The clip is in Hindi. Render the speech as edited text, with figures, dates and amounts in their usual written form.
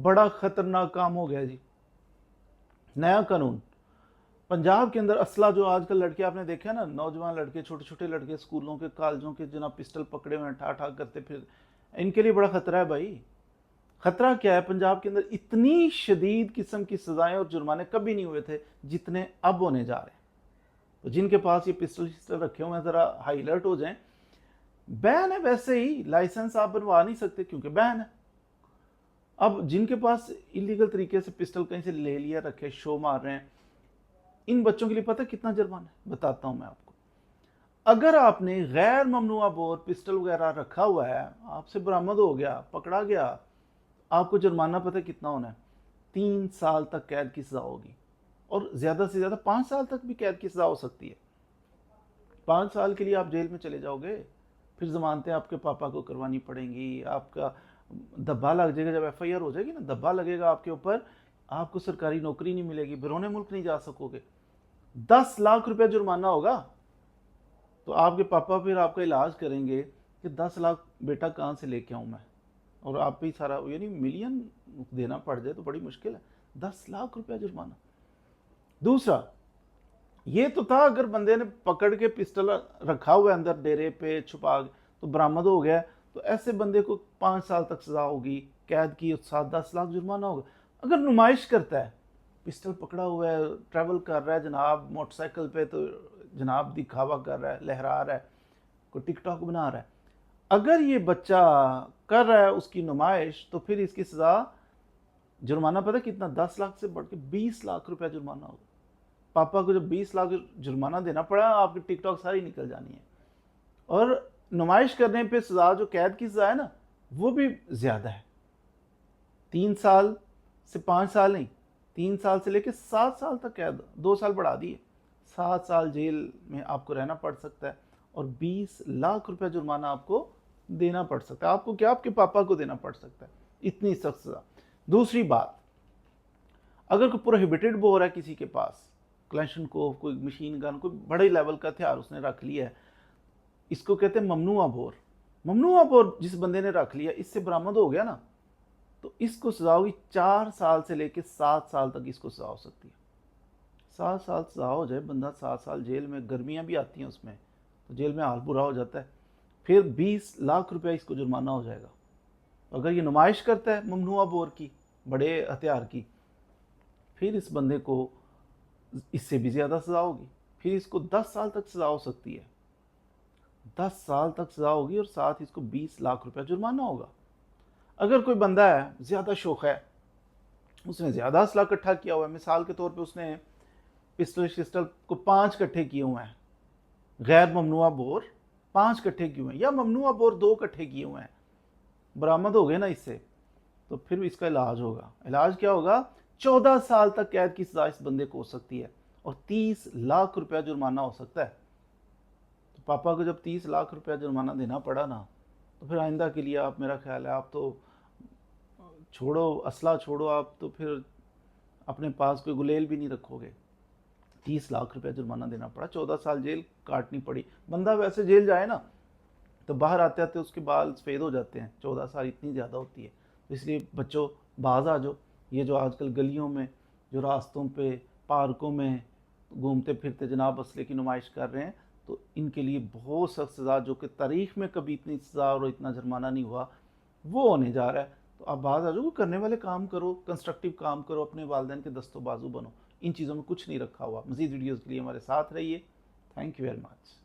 बड़ा खतरनाक काम हो गया जी। नया कानून पंजाब के अंदर असला जो आजकल लड़के आपने देखे ना, नौजवान लड़के, छोटे छोटे लड़के स्कूलों के कॉलेजों के जनाब पिस्टल पकड़े हुए ठा ठा करते फिर, इनके लिए बड़ा खतरा है भाई। खतरा क्या है, पंजाब के अंदर इतनी शदीद किस्म की सजाएं और जुर्माने कभी नहीं हुए थे जितने अब होने जा रहे हैं। तो जिनके पास ये पिस्टल रखे हुए हैं जरा हाई अलर्ट हो जाएं। बैन है, वैसे ही लाइसेंस आप बनवा नहीं सकते क्योंकि बैन है। अब जिनके पास इलीगल तरीके से पिस्टल कहीं से ले लिया रखे, शो मार रहे हैं, इन बच्चों के लिए पता है कितना जुर्माना है, बताता हूं मैं आपको। अगर आपने गैर ममनुआ बोर पिस्टल वगैरह रखा हुआ है, आपसे बरामद हो गया, पकड़ा गया, आपको जुर्माना पता है कितना होना है? 3 साल तक कैद की सजा होगी, और ज्यादा से ज्यादा 5 साल तक भी कैद की सजा हो सकती है। 5 साल के लिए आप जेल में चले जाओगे, फिर जमानतें आपके पापा को करवानी पड़ेंगी, आपका धब्बा लग जाएगा। जब FIR हो जाएगी ना, धब्बा लगेगा आपके ऊपर, आपको सरकारी नौकरी नहीं मिलेगी, बिरोने मुल्क नहीं जा सकोगे, 10 लाख रुपया जुर्माना होगा। तो आपके पापा फिर आपका इलाज करेंगे कि 10 लाख बेटा कहाँ से लेके आऊँ मैं, और आप भी सारा यानी मिलियन देना पड़ जाए तो बड़ी मुश्किल है। 10 लाख रुपया जुर्माना। दूसरा, ये तो था अगर बंदे ने पकड़ के पिस्टल रखा हुआ है अंदर डेरे पे छुपा तो बरामद हो गया, तो ऐसे बंदे को 5 साल तक सजा होगी, कैद की, 7-10 लाख जुर्माना होगा। अगर नुमाइश करता है, पिस्टल पकड़ा हुआ है, ट्रैवल कर रहा है जनाब मोटरसाइकिल पे, तो जनाब दिखावा कर रहा है, लहरा रहा है, कोई टिकटॉक बना रहा है, अगर ये बच्चा कर रहा है उसकी नुमाइश, तो फिर इसकी सजा जुर्माना पता कितना, 10 लाख से बढ़ के 20 लाख रुपया जुर्माना होगा। पापा को जब 20 लाख जुर्माना देना पड़ा, आपकी टिकटॉक सारी निकल जानी है। और नुमाइश करने पे सजा जो कैद की सजा है ना, वो भी ज्यादा है। 3 साल से 5 साल नहीं, 3 साल से लेकर 7 साल तक कैद, 2 साल बढ़ा दिए, 7 साल जेल में आपको रहना पड़ सकता है, और 20 लाख रुपया जुर्माना आपको देना पड़ सकता है। आपको क्या, आपके पापा को देना पड़ सकता है, इतनी सख्त सजा। दूसरी बात, अगर कोई प्रोहिबिटेड बोर है किसी के पास, क्लैशनकोव, कोई मशीन गन, कोई बड़े लेवल का हथियार उसने रख लिया है, इसको कहते हैं ममनुआ बोर। ममनुआ बोर जिस बंदे ने रख लिया, इससे बरामद हो गया ना, तो इसको सजा होगी 4 साल से लेकर 7 साल तक इसको सजा हो सकती है। 7 साल सजा हो जाए, बंदा 7 साल जेल में, गर्मियां भी आती हैं उसमें, तो जेल में हाल बुरा हो जाता है। फिर 20 लाख रुपया इसको जुर्माना हो जाएगा। अगर ये नुमाइश करता है ममनुआ बोर की, बड़े हथियार की, फिर इस बंदे को इससे भी ज़्यादा सज़ा होगी, फिर इसको 10 साल तक सज़ा हो सकती है, 10 साल तक सज़ा होगी, और साथ इसको 20 लाख रुपया जुर्माना होगा। अगर कोई बंदा है ज़्यादा शौक है, उसने ज़्यादा असला इकट्ठा किया हुआ है, मिसाल के तौर पे उसने पिस्टल शिस्टल को 5 इकट्ठे किए हुए हैं, गैर ममनुआ बोर 5 इकट्ठे किए हुए हैं, या ममनुआ बोर 2 इकट्ठे किए हुए हैं, बरामद हो गए ना इससे, तो फिर इसका इलाज होगा। इलाज क्या होगा? 14 साल तक कैद की सजा इस बंदे को हो सकती है, और 30 लाख रुपया जुर्माना हो सकता है। तो पापा को जब 30 लाख रुपया जुर्माना देना पड़ा ना, तो फिर आइंदा के लिए आप, मेरा ख्याल है, आप तो छोड़ो असला छोड़ो, आप तो फिर अपने पास कोई गुलेल भी नहीं रखोगे। 30 लाख रुपया जुर्माना देना पड़ा, 14 साल जेल काटनी पड़ी। बंदा वैसे जेल जाए ना, तो बाहर आते आते उसके बाल सफ़ेद हो जाते हैं, 14 साल इतनी ज़्यादा होती है। तो इसलिए बच्चों, बाज आ जाओ। ये जो आजकल गलियों में, जो रास्तों पे, पार्कों में घूमते फिरते जनाब असले की नुमाइश कर रहे हैं, तो इनके लिए बहुत सख्त सज़ा, जो कि तारीख में कभी इतनी सज़ा और इतना जुर्माना नहीं हुआ, वो होने जा रहा है। तो आप बाज आ जाओ, करने वाले काम करो, कंस्ट्रक्टिव काम करो, अपने वालिदैन के दस्तों बाजू बनो। इन चीज़ों में कुछ नहीं रखा हुआ। मज़ीद वीडियोज़ के लिए हमारे साथ रहिए। Thank you very much.